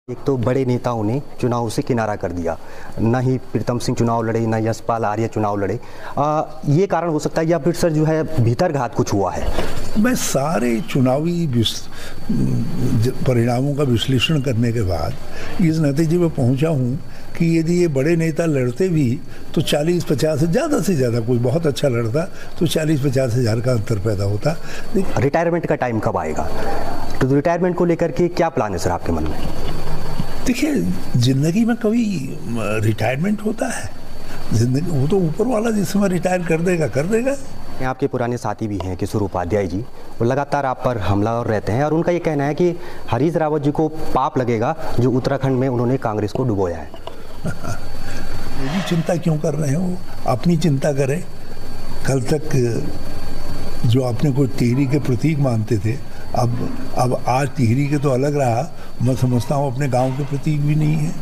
एक तो बड़े नेताओं ने चुनाव से किनारा कर दिया, ना ही प्रीतम सिंह चुनाव लड़े, ना यशपाल आर्य चुनाव लड़े। ये कारण हो सकता है या फिर सर जो है भीतर घात कुछ हुआ है? मैं सारे चुनावी परिणामों का विश्लेषण करने के बाद इस नतीजे में पहुंचा हूं कि यदि ये बड़े नेता लड़ते भी तो 40-50 से ज़्यादा कोई बहुत अच्छा लड़ता तो 40-50 हज़ार का अंतर पैदा होता। रिटायरमेंट का टाइम कब आएगा? तो रिटायरमेंट को लेकर के क्या प्लान है सर आपके मन में? देखिए, जिंदगी में कभी रिटायरमेंट होता है? जिंदगी वो तो ऊपर वाला जिस समय रिटायर कर देगा। आपके पुराने साथी भी हैं किशोर उपाध्याय जी, वो लगातार आप पर हमलावर रहते हैं और उनका ये कहना है कि हरीश रावत जी को पाप लगेगा जो उत्तराखंड में उन्होंने कांग्रेस को डुबोया है। मेरी चिंता क्यों कर रहे हैं? वो अपनी चिंता करें। कल तक जो आपने कोई टिहरी के प्रतीक मानते थे, अब आज टिहरी के तो अलग रहा। मैं समझता हूँ अपने गांव के प्रतीक भी नहीं है।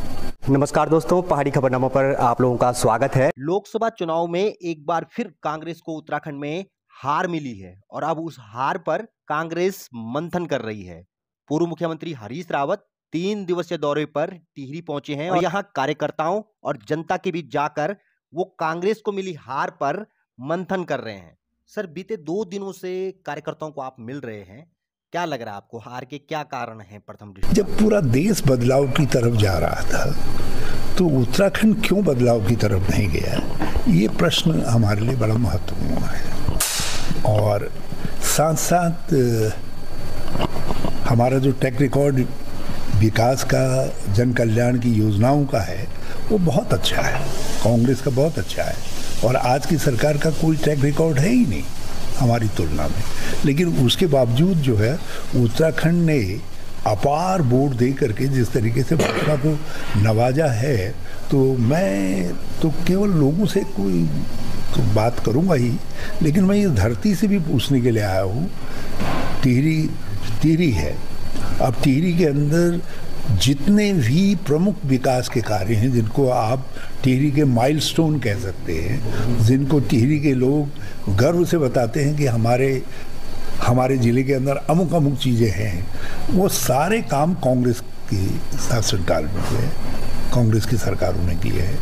नमस्कार दोस्तों, पहाड़ी खबरनामा पर आप लोगों का स्वागत है। लोकसभा चुनाव में एक बार फिर कांग्रेस को उत्तराखंड में हार मिली है और अब उस हार पर कांग्रेस मंथन कर रही है। पूर्व मुख्यमंत्री हरीश रावत 3 दिवसीय दौरे पर टिहरी पहुंचे हैं और यहां कार्यकर्ताओं और जनता के बीच जाकर वो कांग्रेस को मिली हार पर मंथन कर रहे हैं। सर, बीते 2 दिनों से कार्यकर्ताओं को आप मिल रहे हैं, क्या लग रहा है आपको? हार के क्या कारण हैं? प्रथम दृष्टि जब पूरा देश बदलाव की तरफ जा रहा था तो उत्तराखंड क्यों बदलाव की तरफ नहीं गया, ये प्रश्न हमारे लिए बड़ा महत्वपूर्ण है। और साथ साथ हमारा जो ट्रैक रिकॉर्ड विकास का, जन कल्याण की योजनाओं का है, वो बहुत अच्छा है। कांग्रेस का बहुत अच्छा है और आज की सरकार का कोई ट्रैक रिकॉर्ड है ही नहीं हमारी तुलना में। लेकिन उसके बावजूद जो है उत्तराखंड ने अपार वोट दे करके जिस तरीके से भाजपा को नवाजा है, तो मैं तो केवल लोगों से कोई तो बात करूंगा ही, लेकिन मैं इस धरती से भी पूछने के लिए आया हूँ। टिहरी है, अब टिहरी के अंदर जितने भी प्रमुख विकास के कार्य हैं, जिनको आप टिहरी के माइलस्टोन कह सकते हैं, जिनको टिहरी के लोग गर्व से बताते हैं कि हमारे ज़िले के अंदर अमुक चीज़ें हैं, वो सारे काम कांग्रेस की शासनकाल में हुए, कांग्रेस की सरकारों ने किए हैं।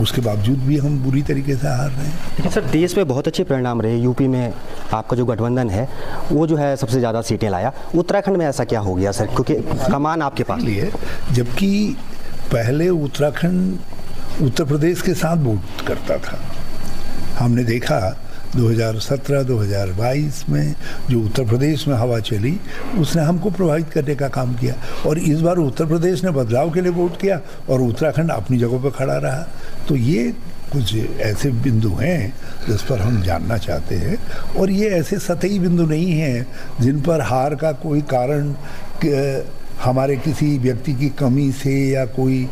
उसके बावजूद भी हम बुरी तरीके से हार रहे हैं। लेकिन सर, देश में बहुत अच्छे परिणाम रहे। यूपी में आपका जो गठबंधन है वो जो है सबसे ज़्यादा सीटें लाया। उत्तराखंड में ऐसा क्या हो गया सर? क्योंकि कमान आपके पास लिए, जबकि पहले उत्तराखंड उत्तर प्रदेश के साथ वोट करता था। हमने देखा 2017-2022 में जो उत्तर प्रदेश में हवा चली, उसने हमको प्रभावित करने का काम किया। और इस बार उत्तर प्रदेश ने बदलाव के लिए वोट किया और उत्तराखंड अपनी जगह पर खड़ा रहा। तो ये कुछ ऐसे बिंदु हैं जिस पर हम जानना चाहते हैं, और ये ऐसे सतही बिंदु नहीं हैं जिन पर हार का कोई कारण हमारे किसी व्यक्ति की कमी से या कोई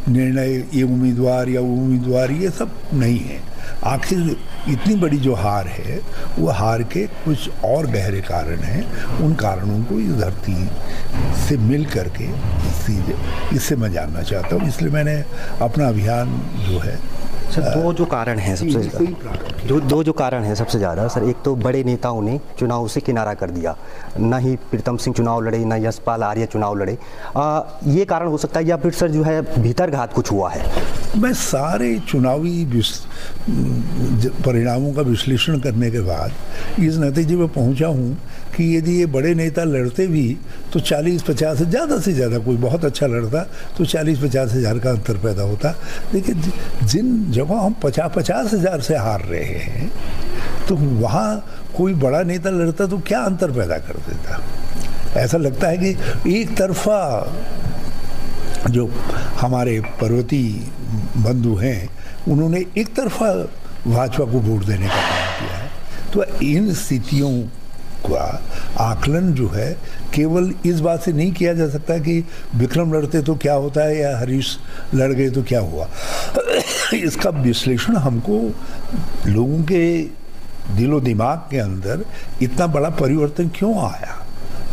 निर्णय, ये उम्मीदवार या वो उम्मीदवार, ये सब नहीं है। आखिर इतनी बड़ी जो हार है, वो हार के कुछ और गहरे कारण हैं। उन कारणों को इस धरती से मिल करके इससे मैं जानना चाहता हूँ। इसलिए मैंने अपना अभियान जो है दो जो कारण हैं सबसे ज़्यादा सर, एक तो बड़े नेताओं ने चुनाव से किनारा कर दिया, ना ही प्रीतम सिंह चुनाव लड़े, ना यशपाल आर्य चुनाव लड़े। ये कारण हो सकता है या फिर सर जो है भीतर घात कुछ हुआ है? मैं सारे चुनावी परिणामों का विश्लेषण करने के बाद इस नतीजे में पहुंचा हूं कि यदि ये बड़े नेता लड़ते भी तो 40-50 से ज़्यादा कोई बहुत अच्छा लड़ता तो 40-50 हज़ार का अंतर पैदा होता। लेकिन जिन जगह हम 50 हज़ार से हार रहे हैं, तो वहाँ कोई बड़ा नेता लड़ता तो क्या अंतर पैदा कर देता? ऐसा लगता है कि एक तरफा जो हमारे पर्वतीय बंधु हैं, उन्होंने एक तरफा भाजपा को वोट देने का काम किया है। तो इन स्थितियों का आकलन जो है केवल इस बात से नहीं किया जा सकता कि विक्रम लड़ते तो क्या होता है या हरीश लड़ गए तो क्या हुआ। इसका विश्लेषण हमको लोगों के दिलो दिमाग के अंदर इतना बड़ा परिवर्तन क्यों आया,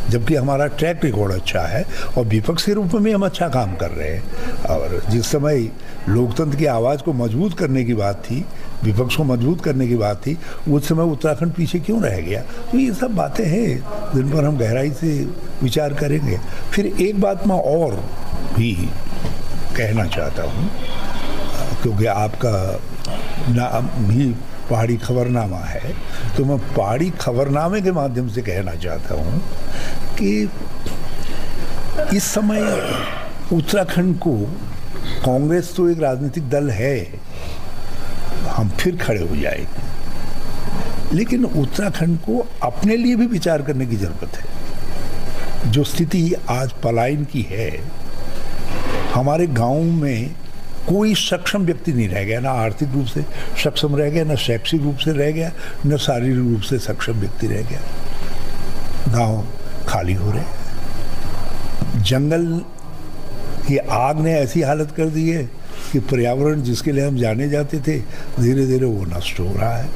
जबकि हमारा ट्रैक रिकॉर्ड अच्छा है और विपक्ष के रूप में हम अच्छा काम कर रहे हैं। और जिस समय लोकतंत्र की आवाज़ को मजबूत करने की बात थी, विपक्ष को मजबूत करने की बात थी, उस समय उत्तराखंड पीछे क्यों रह गया। तो ये सब बातें हैं जिन पर हम गहराई से विचार करेंगे। फिर एक बात मैं और भी कहना चाहता हूँ, क्योंकि आपका नाम भी पहाड़ी खबरनामा है, तो मैं पहाड़ी खबरनामे के माध्यम से कहना चाहता हूँ कि इस समय उत्तराखंड को, कांग्रेस तो एक राजनीतिक दल है, हम फिर खड़े हो जाएंगे, लेकिन उत्तराखंड को अपने लिए भी विचार करने की जरूरत है। जो स्थिति आज पलायन की है, हमारे गांव में कोई सक्षम व्यक्ति नहीं रह गया, ना आर्थिक रूप से सक्षम रह गया, ना शैक्षिक रूप से रह गया, ना शारीरिक रूप से सक्षम व्यक्ति रह गया। गांव खाली हो रहे, जंगल की आग ने ऐसी हालत कर दी है कि पर्यावरण जिसके लिए हम जाने जाते थे, धीरे धीरे वो नष्ट हो रहा है,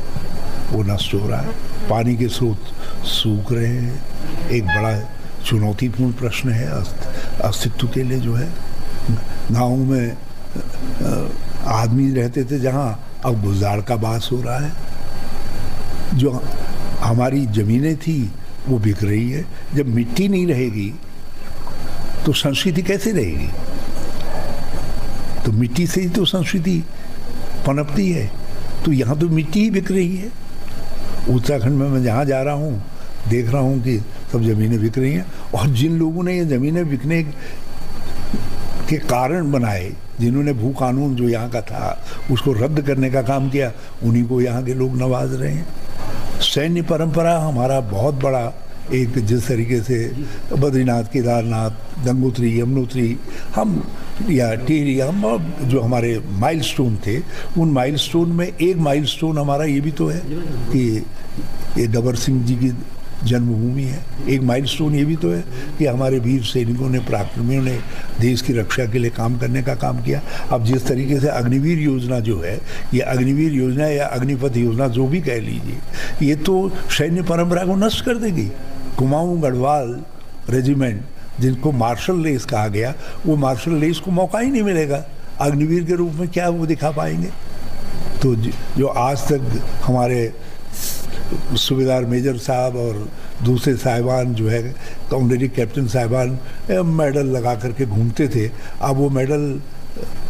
वो नष्ट हो रहा है। पानी के स्रोत सूख रहे हैं, एक बड़ा चुनौतीपूर्ण प्रश्न है अस्तित्व के लिए। जो है गाँव में आदमी रहते थे जहाँ, अब गुलजार का बास हो रहा है। जो हमारी ज़मीनें थी वो बिक रही है। जब मिट्टी नहीं रहेगी तो संस्कृति कैसे रहेगी? तो मिट्टी से ही तो संस्कृति पनपती है। तो यहाँ तो मिट्टी ही बिक रही है। उत्तराखंड में मैं जहाँ जा रहा हूँ देख रहा हूँ कि सब ज़मीनें बिक रही हैं, और जिन लोगों ने ये ज़मीनें बिकने के कारण बनाए, जिन्होंने भू कानून जो यहाँ का था उसको रद्द करने का काम किया, उन्हीं को यहाँ के लोग नवाज रहे हैं। सैन्य परंपरा हमारा बहुत बड़ा, एक जिस तरीके से बद्रीनाथ, केदारनाथ, गंगोत्री, यमुनोत्री, हम या टिहरी, हम जो हमारे माइलस्टोन थे, उन माइलस्टोन में एक माइलस्टोन हमारा ये भी तो है कि ये गबर सिंह जी की जन्मभूमि है। एक माइलस्टोन ये भी तो है कि हमारे वीर सैनिकों ने, पराक्रमियों ने देश की रक्षा के लिए काम करने का काम किया। अब जिस तरीके से अग्निवीर योजना जो है, ये अग्निवीर योजना या अग्निपथ योजना जो भी कह लीजिए, ये तो सैन्य परंपरा को नष्ट कर देगी। कुमाऊं गढ़वाल रेजिमेंट, जिनको मार्शल रेस कहा गया, वो मार्शल रेस को मौका ही नहीं मिलेगा। अग्निवीर के रूप में क्या वो दिखा पाएंगे? तो जो आज तक हमारे सूबेदार मेजर साहब और दूसरे साहिबान जो है, ऑनरेरी कैप्टन साहिबान मेडल लगा करके घूमते थे, अब वो मेडल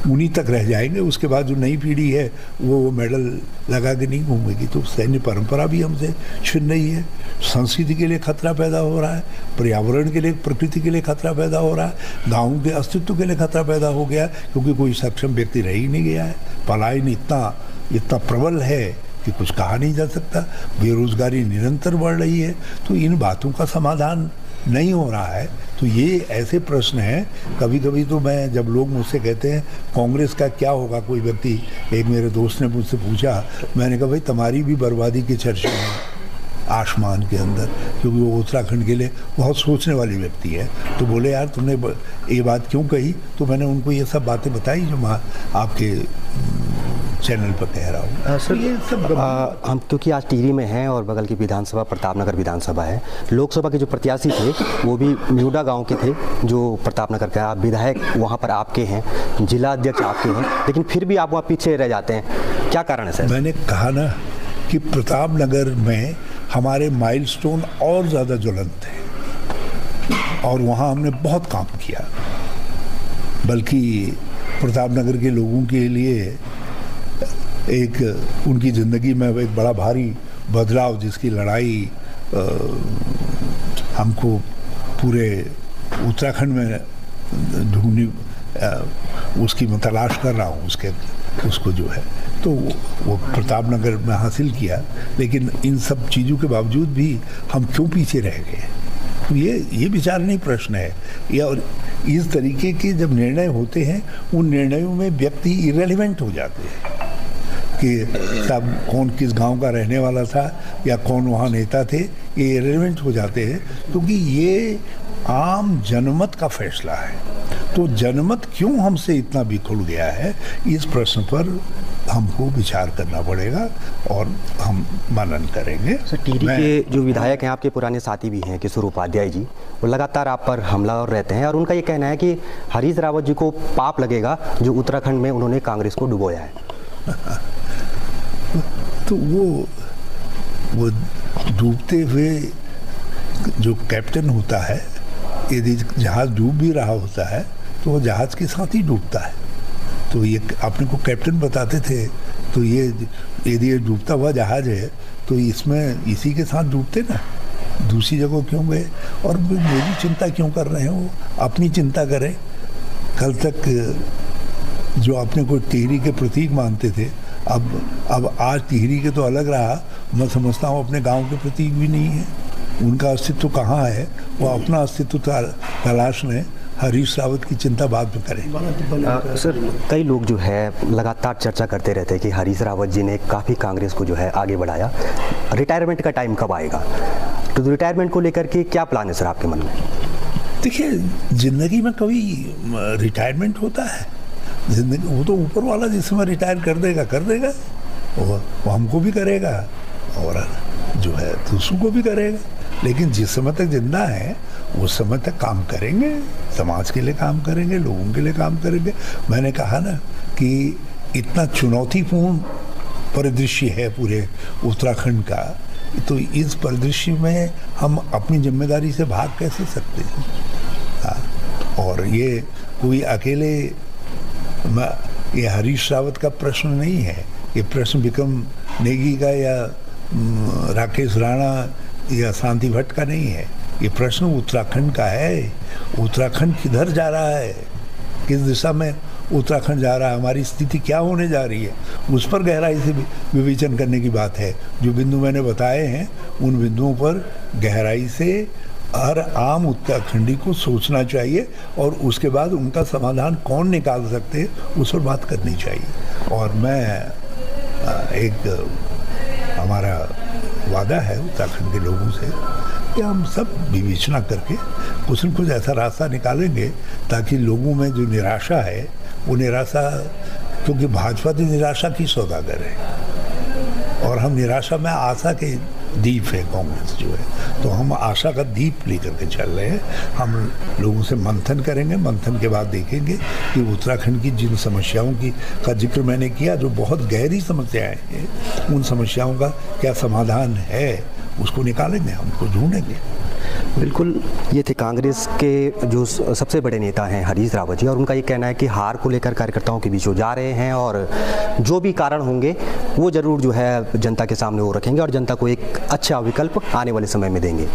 उन्हीं तक रह जाएंगे। उसके बाद जो नई पीढ़ी है वो मेडल लगा के नहीं घूमेगी। तो सैन्य परंपरा भी हमसे छिन रही है। संस्कृति के लिए खतरा पैदा हो रहा है, पर्यावरण के लिए, प्रकृति के लिए खतरा पैदा हो रहा है, गाँव के अस्तित्व के लिए खतरा पैदा हो गया, क्योंकि कोई सक्षम व्यक्ति रह ही नहीं गया है। पलायन इतना प्रबल है कि कुछ कहा नहीं जा सकता। बेरोजगारी निरंतर बढ़ रही है। तो इन बातों का समाधान नहीं हो रहा है। तो ये ऐसे प्रश्न हैं, कभी कभी तो मैं, जब लोग मुझसे कहते हैं कांग्रेस का क्या होगा, कोई व्यक्ति, एक मेरे दोस्त ने मुझसे पूछा, मैंने कहा भाई तुम्हारी भी बर्बादी के चर्चे हैं आसमान के अंदर, क्योंकि वो उत्तराखंड के लिए बहुत सोचने वाली व्यक्ति है। तो बोले यार तुमने ये बात क्यों कही? तो मैंने उनको ये सब बातें बताई जो मैं आपके चैनल पर कह रहा हूँ। सर, ये सब हम क्योंकि आज टिहरी में हैं और बगल की विधानसभा प्रतापनगर विधानसभा है, लोकसभा के जो प्रत्याशी थे वो भी म्यूडा गांव के थे, जो प्रतापनगर का। आप विधायक वहाँ पर आपके हैं, जिला अध्यक्ष आपके हैं, लेकिन फिर भी आप वहाँ पीछे रह जाते हैं, क्या कारण है सर? मैंने कहा ना कि प्रतापनगर में हमारे माइलस्टोन और ज़्यादा ज्वलंत थे और वहाँ हमने बहुत काम किया। बल्कि प्रतापनगर के लोगों के लिए एक उनकी ज़िंदगी में एक बड़ा भारी बदलाव, जिसकी लड़ाई हमको पूरे उत्तराखंड में ढूंढनी, उसकी मैं तलाश कर रहा हूँ उसको जो है, तो वो प्रतापनगर में हासिल किया। लेकिन इन सब चीज़ों के बावजूद भी हम क्यों पीछे रह गए? तो ये विचारणीय प्रश्न है। या और इस तरीके के जब निर्णय होते हैं, उन निर्णयों में व्यक्ति इरेलीवेंट हो जाते हैं कि सब कौन किस गांव का रहने वाला था या कौन वहाँ नेता थे, ये इरेलीवेंट हो जाते हैं, क्योंकि ये आम जनमत का फैसला है। तो जनमत क्यों हमसे इतना बिखर गया है, इस प्रश्न पर हमको विचार करना पड़ेगा और हम मनन करेंगे। सर, टिहरी के जो विधायक हैं, आपके पुराने साथी भी हैं किशोर उपाध्याय जी, वो लगातार आप पर हमलावर रहते हैं और उनका ये कहना है कि हरीश रावत जी को पाप लगेगा जो उत्तराखंड में उन्होंने कांग्रेस को डुबोया है। तो वो डूबते हुए जो कैप्टन होता है, यदि जहाज़ डूब भी रहा होता है तो वो जहाज़ के साथ ही डूबता है। तो ये अपने को कैप्टन बताते थे, तो ये यदि ये डूबता हुआ जहाज़ है तो इसमें इसी के साथ डूबते ना, दूसरी जगह क्यों गए? और मेरी चिंता क्यों कर रहे हैं? वो अपनी चिंता करें। कल तक जो अपने को टिहरी के प्रतीक मानते थे, अब आज टिहरी के तो अलग रहा, मैं समझता हूँ अपने गांव के प्रतीक भी नहीं है। उनका अस्तित्व कहाँ है? वो अपना अस्तित्व तलाश में हरीश रावत की चिंता बाद में करें। सर, कई लोग जो है लगातार चर्चा करते रहते हैं कि हरीश रावत जी ने काफ़ी कांग्रेस को जो है आगे बढ़ाया, रिटायरमेंट का टाइम कब आएगा? तो रिटायरमेंट को लेकर के क्या प्लान है सर आपके मन में? देखिए, ज़िंदगी में कभी रिटायरमेंट होता है? जिंदगी वो तो ऊपर वाला जिस समय रिटायर कर देगा, और वो हमको भी करेगा और जो है दूसरों को भी करेगा। लेकिन जिस समय तक जिंदा है उस समय तक काम करेंगे, समाज के लिए काम करेंगे, लोगों के लिए काम करेंगे। मैंने कहा ना कि इतना चुनौतीपूर्ण परिदृश्य है पूरे उत्तराखंड का, तो इस परिदृश्य में हम अपनी जिम्मेदारी से भाग कैसे सकते हैं? और ये कोई अकेले ये हरीश रावत का प्रश्न नहीं है, ये प्रश्न विक्रम नेगी का या राकेश राणा या शांति भट्ट का नहीं है, ये प्रश्न उत्तराखंड का है। उत्तराखंड किधर जा रहा है, किस दिशा में उत्तराखंड जा रहा है, हमारी स्थिति क्या होने जा रही है, उस पर गहराई से विवेचन करने की बात है। जो बिंदु मैंने बताए हैं उन बिंदुओं पर गहराई से हर आम उत्तराखंडी को सोचना चाहिए और उसके बाद उनका समाधान कौन निकाल सकते हैं उस पर बात करनी चाहिए। और मैं एक हमारा वादा है उत्तराखंड के लोगों से कि हम सब विवेचना करके कुछ न कुछ ऐसा रास्ता निकालेंगे ताकि लोगों में जो निराशा है वो निराशा, क्योंकि भाजपा तो निराशा की सौदागर है और हम निराशा में आशा के दीप है कांग्रेस जो है, तो हम आशा का दीप लेकर के चल रहे हैं। हम लोगों से मंथन करेंगे, मंथन के बाद देखेंगे कि उत्तराखंड की जिन समस्याओं का जिक्र मैंने किया, जो बहुत गहरी समस्याएं हैं, उन समस्याओं का क्या समाधान है उसको निकालेंगे, हम उसको ढूंढेंगे। बिल्कुल, ये थे कांग्रेस के जो सबसे बड़े नेता हैं हरीश रावत जी, और उनका ये कहना है कि हार को लेकर कार्यकर्ताओं के बीच वो जा रहे हैं और जो भी कारण होंगे वो ज़रूर जो है जनता के सामने वो रखेंगे और जनता को एक अच्छा विकल्प आने वाले समय में देंगे।